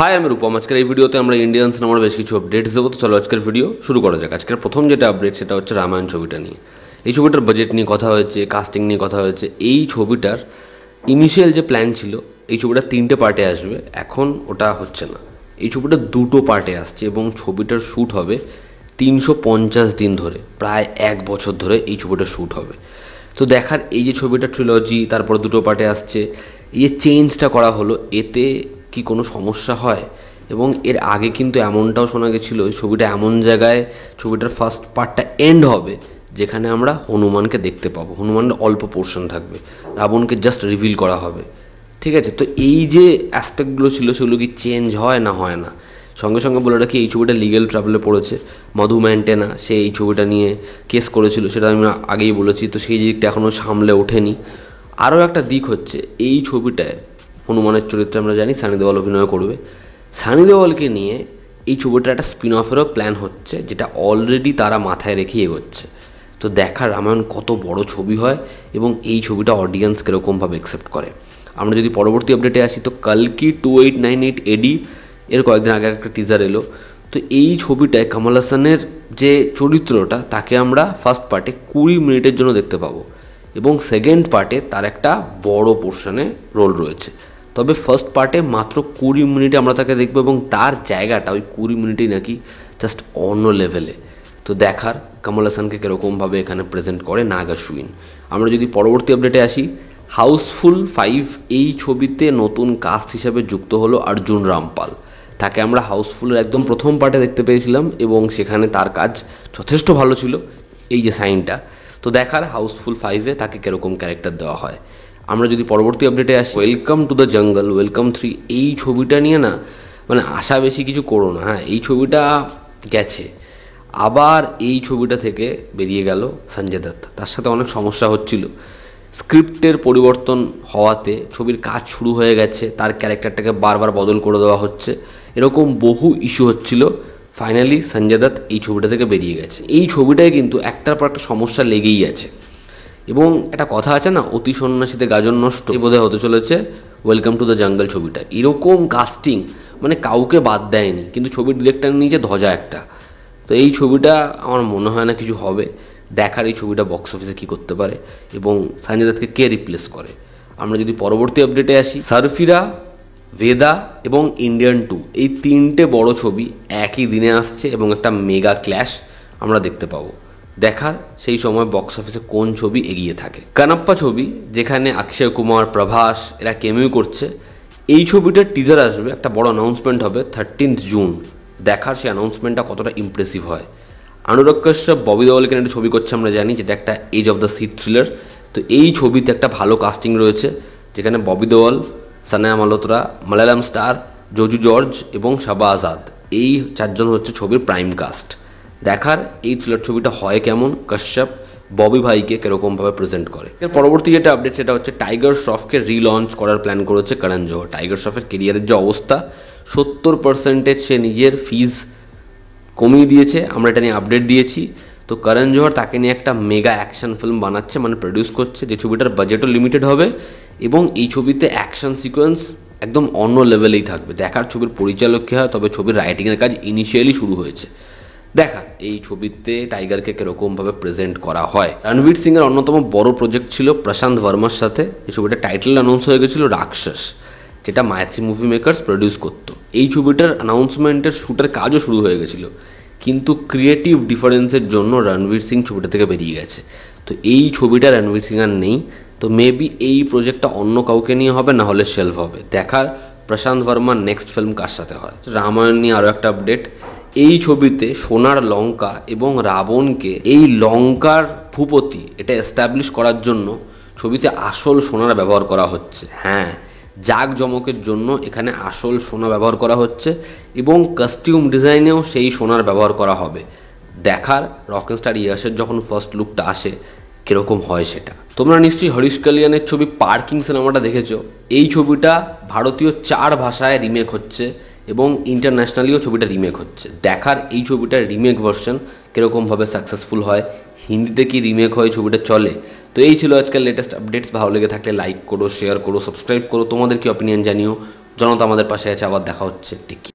High, আমি রূপম। আজকের এই ভিডিওতে আমরা ইন্ডিয়ান সিনেমার বেশ কিছু আপডেটস দেবো। তো চলো আজকের ভিডিও শুরু করা যাক। আজকের প্রথম যেটা আপডেট সেটা হচ্ছে রামায়ণ ছবিটা নিয়ে। এই ছবিটার বাজেট নিয়ে কথা হয়েছে, কাস্টিং নিয়ে কথা হয়েছে। এই ছবিটার ইনিশিয়াল যে প্ল্যান ছিল এই ছবিটা 3টে পার্টে আসবে, এখন ওটা হচ্ছে না। এই ছবিটা 2টো পার্টে আসছে এবং ছবিটার শ্যুট হবে 350 দিন ধরে, প্রায় 1 বছর ধরে এই ছবিটা শ্যুট হবে। তো দেখার এই যে ছবিটা ট্রিলজি, তারপর 2টো পার্টে আসছে, এই যে চেঞ্জটা করা হলো, এতে কি কোনো সমস্যা হয়? এবং এর আগে কিন্তু এমনটাও শোনা গেছিলো ছবিটা এমন জায়গায়, ছবিটার ফার্স্ট পার্টটা এন্ড হবে যেখানে আমরা হনুমানকে দেখতে পাবো। হনুমানের অল্প পোর্শন থাকবে, রাবণকে জাস্ট রিভিল করা হবে। ঠিক আছে, তো এই যে অ্যাসপেক্টগুলো ছিল সেগুলো কি চেঞ্জ হয় না হয় না? সঙ্গে সঙ্গে বলে রাখি, এই ছবিটা লিগ্যাল ট্রাবলে পড়েছে। মধু ম্যান্টেনা সে এই ছবিটা নিয়ে কেস করেছিল, সেটা আমি আগেই বলেছি। তো সেই দিকটা এখনও সামলে ওঠেনি। আরও একটা দিক হচ্ছে, এই ছবিটায় হনুমানের চরিত্রে আমরা জানি সানি দেওয়াল অভিনয় করবে। সানি দেওয়ালকে নিয়ে এই ছবিটার একটা স্পিন অফেরও প্ল্যান হচ্ছে, যেটা অলরেডি তারা মাথায় রেখে এগোচ্ছে। তো দেখার রামায়ণ কত বড় ছবি হয় এবং এই ছবিটা অডিয়েন্স কীরকমভাবে অ্যাকসেপ্ট করে। আমরা যদি পরবর্তী আপডেটে আসি, তো কালকি 2898 এডি এর কয়েকদিন আগে একটা টিজার এলো। তো এই ছবিটায় কমল হাসানের যে চরিত্রটা, তাকে আমরা ফার্স্ট পার্টে 20 মিনিটের জন্য দেখতে পাবো এবং সেকেন্ড পার্টে তার একটা বড় পোর্শনে রোল রয়েছে। তবে ফার্স্ট পার্টে মাত্র 20 মিনিটে আমরা তাকে দেখবো এবং তার জায়গাটা ওই 20 মিনিটেই নাকি জাস্ট অন্য লেভেলে। তো দেখার কমল হাসানকে কীরকমভাবে এখানে প্রেজেন্ট করে নাগ অশ্বিন। আমরা যদি পরবর্তী আপডেটে আসি, হাউসফুল 5 এই ছবিতে নতুন কাস্ট হিসেবে যুক্ত হলো অর্জুন রামপাল। তাকে আমরা হাউসফুলের একদম প্রথম পার্টে দেখতে পেয়েছিলাম এবং সেখানে তার কাজ যথেষ্ট ভালো ছিল, এই যে সাইনটা। তো দেখার হাউসফুল 5-এ তাকে কীরকম ক্যারেক্টার দেওয়া হয়। আমরা যদি পরবর্তী আপডেটে আসি, welcome to the jungle, welcome 3 এই ছবিটা নিয়ে না মানে আশা বেশি কিছু করো না। হ্যাঁ, এই ছবিটা গেছে, আবার এই ছবিটা থেকে বেরিয়ে গেল সঞ্জয় দত্ত। তার সাথে অনেক সমস্যা হচ্ছিল, স্ক্রিপ্টের পরিবর্তন হওয়াতে ছবির কাজ শুরু হয়ে গেছে, তার ক্যারেক্টারটাকে বারবার বদল করে দেওয়া হচ্ছে, এরকম বহু ইস্যু হচ্ছিল। ফাইনালি সঞ্জয় দত্ত এই ছবিটা থেকে বেরিয়ে গেছে। এই ছবিটায় কিন্তু একটার পর একটা সমস্যা লেগেই আছে এবং একটা কথা আছে না, অতি সন্ন্যাসীতে গাজন নষ্ট, এই বোধহয় হতে চলেছে ওয়েলকাম টু দ্য জঙ্গল ছবিটা। এরকম কাস্টিং মানে কাউকে বাদ দেয়নি, কিন্তু ছবির ডিরেক্টর নিয়েছে ধ্বজা একটা। তো এই ছবিটা আমার মনে হয় না কিছু হবে। দেখার এই ছবিটা বক্স অফিসে কী করতে পারে এবং সঞ্জয় দত্তকে কে রিপ্লেস করে। আমরা যদি পরবর্তী আপডেটে আসি, সারফিরা, ভেদা এবং ইন্ডিয়ান 2 এই 3টে বড় ছবি একই দিনে আসছে এবং একটা মেগা ক্ল্যাশ আমরা দেখতে পাবো। দেখার সেই সময় বক্স অফিসে কোন ছবি এগিয়ে থাকে। কানাপ্পা ছবি, যেখানে অক্ষয় কুমার, প্রভাস এরা কেমিও করছে, এই ছবিটার টিজার আসবে, একটা বড় অ্যানাউন্সমেন্ট হবে 13 জুন। দেখার সেই অ্যানাউন্সমেন্টটা কতটা ইমপ্রেসিভ হয়। অনুরাগ কাশ্যপ ববি দেওয়ালকে একটা ছবি করছে আমরা জানি, যেটা একটা age of the sheath thriller. তো এই ছবিতে একটা ভালো কাস্টিং রয়েছে, যেখানে ববি দেওয়াল, সানায়া মালহোত্রা, মালায়ালাম স্টার জজু জর্জ এবং শাবা আজাদ, এই 4জন হচ্ছে ছবির প্রাইম কাস্ট। দেখার এই থ্রিলার ছবিটা হয় কেমন, কাশ্যপ ববি ভাইকে কীরকমভাবে প্রেজেন্ট করে। এর পরবর্তী যেটা আপডেট সেটা হচ্ছে টাইগার শ্রফকে রিলঞ্চ করার প্ল্যান করেছে করণ জোহর। টাইগার শ্রফের কেরিয়ারের যে অবস্থা, 70% সে নিজের ফিজ কমিয়ে দিয়েছে, আমরা এটা নিয়ে আপডেট দিয়েছি। তো করণ জোহর তাকে নিয়ে একটা মেগা অ্যাকশন ফিল্ম বানাচ্ছে, মানে প্রডিউস করছে, যে ছবিটার বাজেটও লিমিটেড হবে এবং এই ছবিতে অ্যাকশন সিকোয়েন্স একদম অন্য লেভেলেই থাকবে। দেখার ছবির পরিচালক কে হয়, তবে ছবির রাইটিংয়ের কাজ ইনিশিয়ালি শুরু হয়েছে। দেখার এই ছবিতে টাইগারকে কীরকমভাবে প্রেজেন্ট করা হয়। রণবীর সিংয়ের অন্যতম বড় প্রজেক্ট ছিল প্রশান্ত ভার্মার সাথে। এই ছবিটা টাইটেল অ্যানাউন্স হয়ে গেছিলো রাক্ষস, যেটা মায়াত্রী মুভি মেকার্স প্রডিউস করতো। এই ছবিটার অ্যানাউন্সমেন্টের শ্যুটের কাজও শুরু হয়ে গেছিলো, কিন্তু ক্রিয়েটিভ ডিফারেন্সের জন্য রণবীর সিং ছবিটা থেকে বেরিয়ে গেছে। তো এই ছবিটা রণবীর সিং আর নেই। তো মেবি এই প্রজেক্টটা অন্য কাউকে নিয়ে হবে, না হলে শেলফ হবে। দেখার প্রশান্ত ভার্মার নেক্সট ফিল্ম কার সাথে হয়। রামায়ণ নিয়ে আরও একটা আপডেট, এই ছবিতে সোনার লঙ্কা এবং রাবণকে এই লঙ্কার ভূপতি এটা এস্টাবলিশ করার জন্য ছবিতে আসল সোনার ব্যবহার করা হচ্ছে। হ্যাঁ, জাঁকজমকের জন্য এখানে আসল সোনা ব্যবহার করা হচ্ছে এবং কস্টিউম ডিজাইনেও সেই সোনার ব্যবহার করা হবে। দেখার রকস্টার ইয়াসের যখন ফার্স্ট লুকটা আসে কীরকম হয় সেটা। তোমরা নিশ্চয়ই হরিশ কালিয়ানের ছবি পার্কিং সিনেমাটা দেখেছো। এই ছবিটা ভারতীয় 4 ভাষায় রিমেক হচ্ছে এবং ইন্টারন্যাশনালিও ছবিটা রিমেক হচ্ছে। দেখার এই ছবিটার রিমেক ভার্সন কীরকমভাবে সাকসেসফুল হয়, হিন্দিতে কি রিমেক হয় ছবিটা চলে। তো এই ছিল আজকের লেটেস্ট আপডেটস। ভালো লেগে থাকলে লাইক করো, শেয়ার করো, সাবস্ক্রাইব করো, তোমাদের কি অপিনিয়ন জানিও জনতা আমাদের পাশে আছে, আবার দেখা হচ্ছে, টেক কেয়ার।